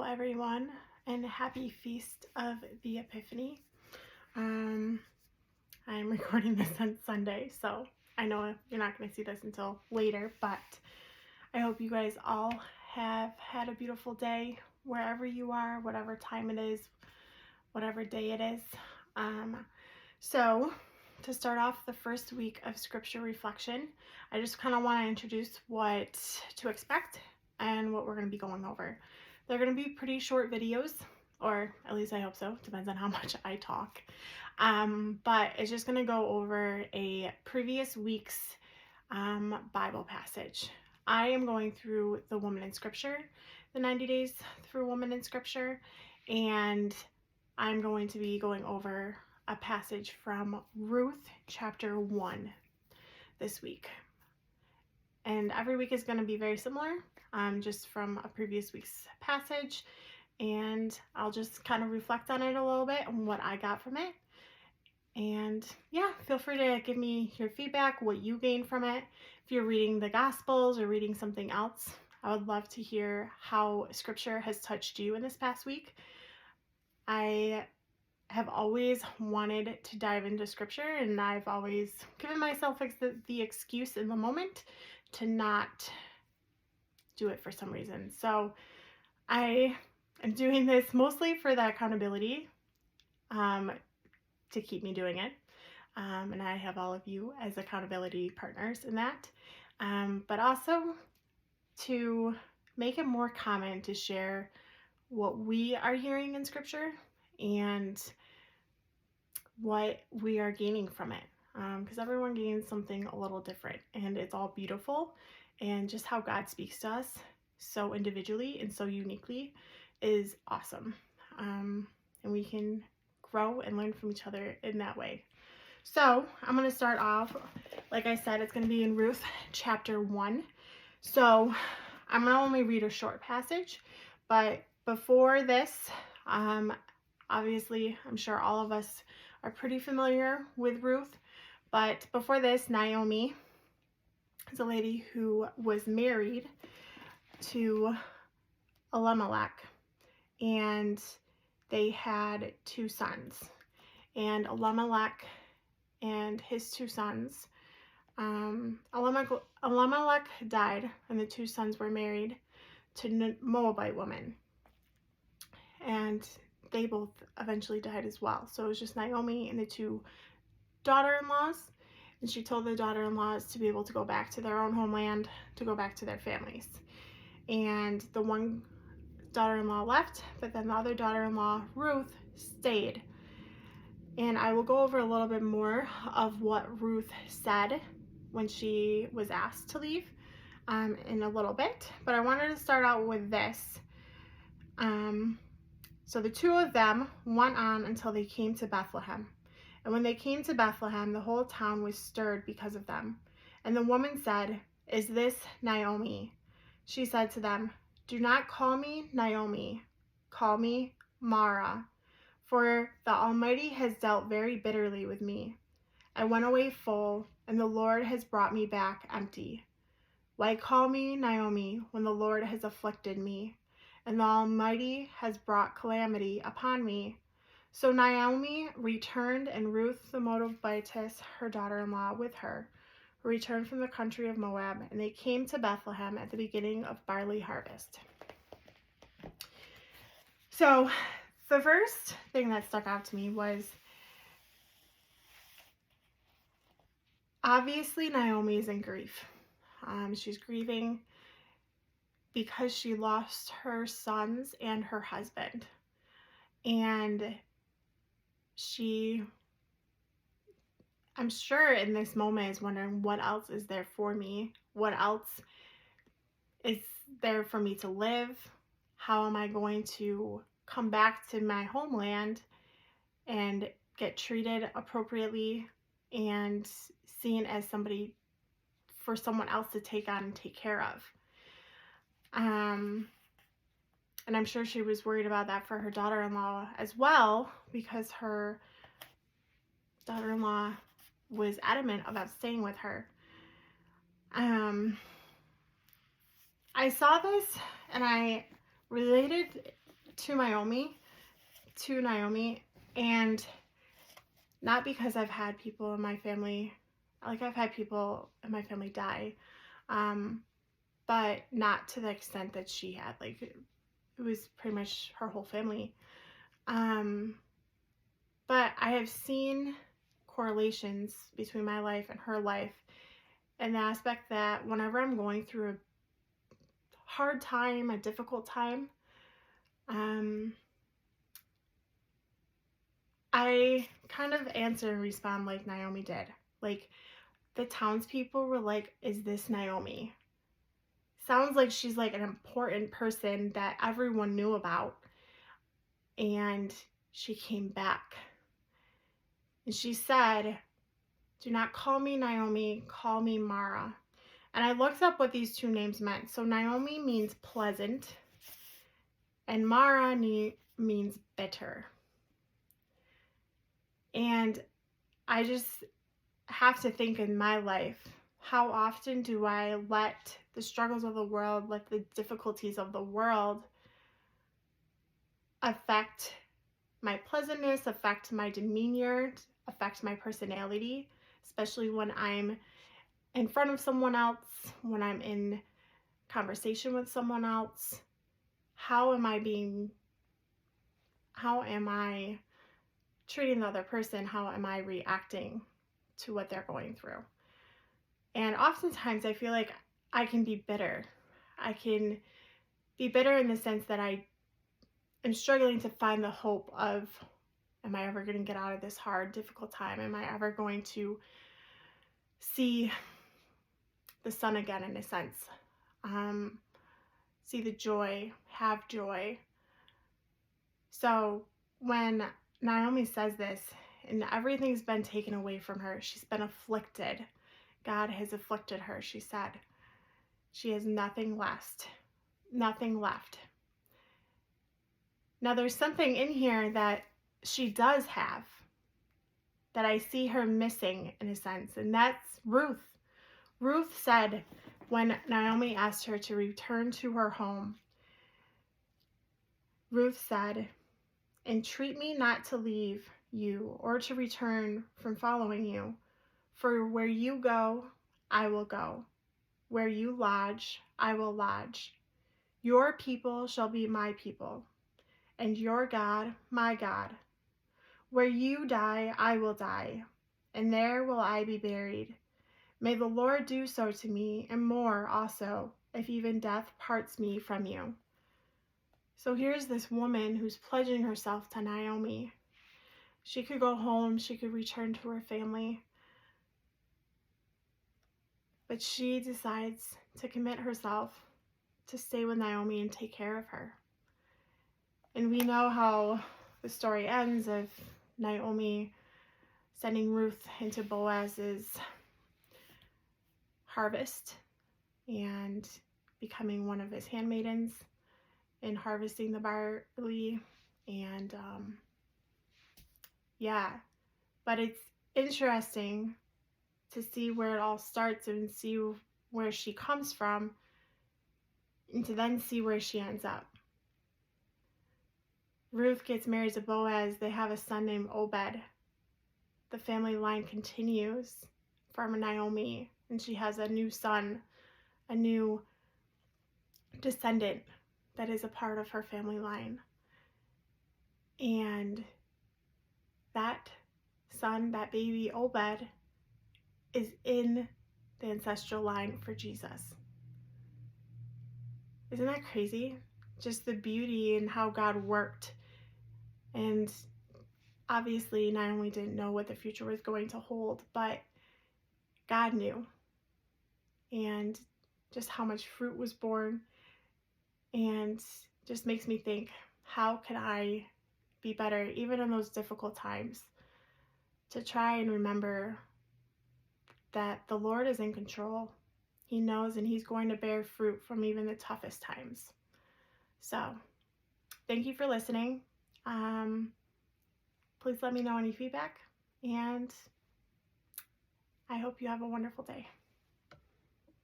everyone, and happy Feast of the Epiphany. I'm recording this on Sunday, so I know you're not going to see this until later, but I hope you guys all have had a beautiful day wherever you are, whatever time it is, whatever day it is. So to start off the first week of scripture reflection, I just kind of want to introduce what to expect and what we're going to be going over. They're going to be pretty short videos, or at least I hope so. Depends on how much I talk. But it's just going to go over a previous week's Bible passage. I am going through the Woman in Scripture, the 90 days through Woman in Scripture, and I'm going to be going over a passage from Ruth chapter 1 this week. And every week is going to be very similar, just from a previous week's passage, and I'll just kind of reflect on it a little bit and what I got from it. And yeah, feel free to give me your feedback, what you gained from it. If you're reading the Gospels or reading something else, I would love to hear how scripture has touched you in this past week. I have always wanted to dive into scripture, and I've always given myself the excuse in the moment to not do it for some reason. So I am doing this mostly for the accountability, to keep me doing it. And I have all of you as accountability partners in that. But also to make it more common to share what we are hearing in scripture and what we are gaining from it. Because everyone gains something a little different, and it's all beautiful. And just how God speaks to us so individually and so uniquely is awesome. And we can grow and learn from each other in that way. So I'm going to start off, like I said, it's going to be in Ruth chapter 1. So I'm going to only read a short passage, but before this, obviously, I'm sure all of us are pretty familiar with Ruth, but before this, Naomi is a lady who was married to Elimelech, and they had 2 sons. And Elimelech and his 2 sons, Elimelech died, and the 2 sons were married to Moabite women. And they both eventually died as well. So it was just Naomi and the 2 daughter-in-laws. And she told the daughter-in-laws to be able to go back to their own homeland, to go back to their families. And the one daughter-in-law left, but then the other daughter-in-law, Ruth, stayed. And I will go over a little bit more of what Ruth said when she was asked to leave in a little bit. But I wanted to start out with this. So the 2 of them went on until they came to Bethlehem. And when they came to Bethlehem, the whole town was stirred because of them. And the woman said, "Is this Naomi?" She said to them, "Do not call me Naomi, call me Mara, for the Almighty has dealt very bitterly with me. I went away full, and the Lord has brought me back empty. Why call me Naomi when the Lord has afflicted me, and the Almighty has brought calamity upon me?" So Naomi returned, and Ruth the Moabitess, her daughter-in-law, with her, returned from the country of Moab, and they came to Bethlehem at the beginning of barley harvest. So the first thing that stuck out to me was, obviously Naomi is in grief. She's grieving because she lost her sons and her husband. And I'm sure in this moment is wondering, what else is there for me? What else is there for me to live? How am I going to come back to my homeland and get treated appropriately and seen as somebody for someone else to take on and take care of? And I'm sure she was worried about that for her daughter-in-law as well, because her daughter-in-law was adamant about staying with her. I saw this and I related to Naomi, and not because I've had people in my family, like I've had people in my family die, but not to the extent that she had. Like it was pretty much her whole family. But I have seen correlations between my life and her life, and the aspect that whenever I'm going through a hard time, a difficult time, I kind of answer and respond like Naomi did. Like the townspeople were like, "Is this Naomi? Sounds like she's like an important person that everyone knew about." And she came back. And she said, "Do not call me Naomi, call me Mara." And I looked up what these two names meant. So Naomi means pleasant, and Mara means bitter. And I just have to think in my life, how often do I let the struggles of the world, let the difficulties of the world affect my pleasantness, affect my demeanor, affect my personality, especially when I'm in front of someone else, when I'm in conversation with someone else. How am I treating the other person? How am I reacting to what they're going through? And oftentimes I feel like I can be bitter. I can be bitter in the sense that I am struggling to find the hope of, am I ever going to get out of this hard, difficult time? Am I ever going to see the sun again, in a sense? See the joy, have joy. So when Naomi says this, and everything's been taken away from her, she's been afflicted. God has afflicted her, she said. She has nothing left. Nothing left. Now there's something in here that she does have, that I see her missing in a sense, and that's Ruth. Ruth said when Naomi asked her to return to her home, Ruth said, "Entreat me not to leave you or to return from following you, for where you go, I will go. Where you lodge, I will lodge. Your people shall be my people, and your God, my God. Where you die, I will die, and there will I be buried. May the Lord do so to me, and more also, if even death parts me from you." So here's this woman who's pledging herself to Naomi. She could go home, she could return to her family, but she decides to commit herself to stay with Naomi and take care of her. And we know how the story ends of Naomi sending Ruth into Boaz's harvest and becoming one of his handmaidens and harvesting the barley. And but it's interesting to see where it all starts and see where she comes from, and to then see where she ends up. Ruth gets married to Boaz. They have a son named Obed. The family line continues from Naomi, and she has a new son, a new descendant that is a part of her family line. And that son, that baby Obed, is in the ancestral line for Jesus. Isn't that crazy? Just the beauty and how God worked. And obviously Naomi didn't know what the future was going to hold, but God knew. And just how much fruit was born, and just makes me think, how can I be better even in those difficult times, to try and remember that the Lord is in control. He knows, and he's going to bear fruit from even the toughest times. So thank you for listening. Please let me know any feedback, and I hope you have a wonderful day.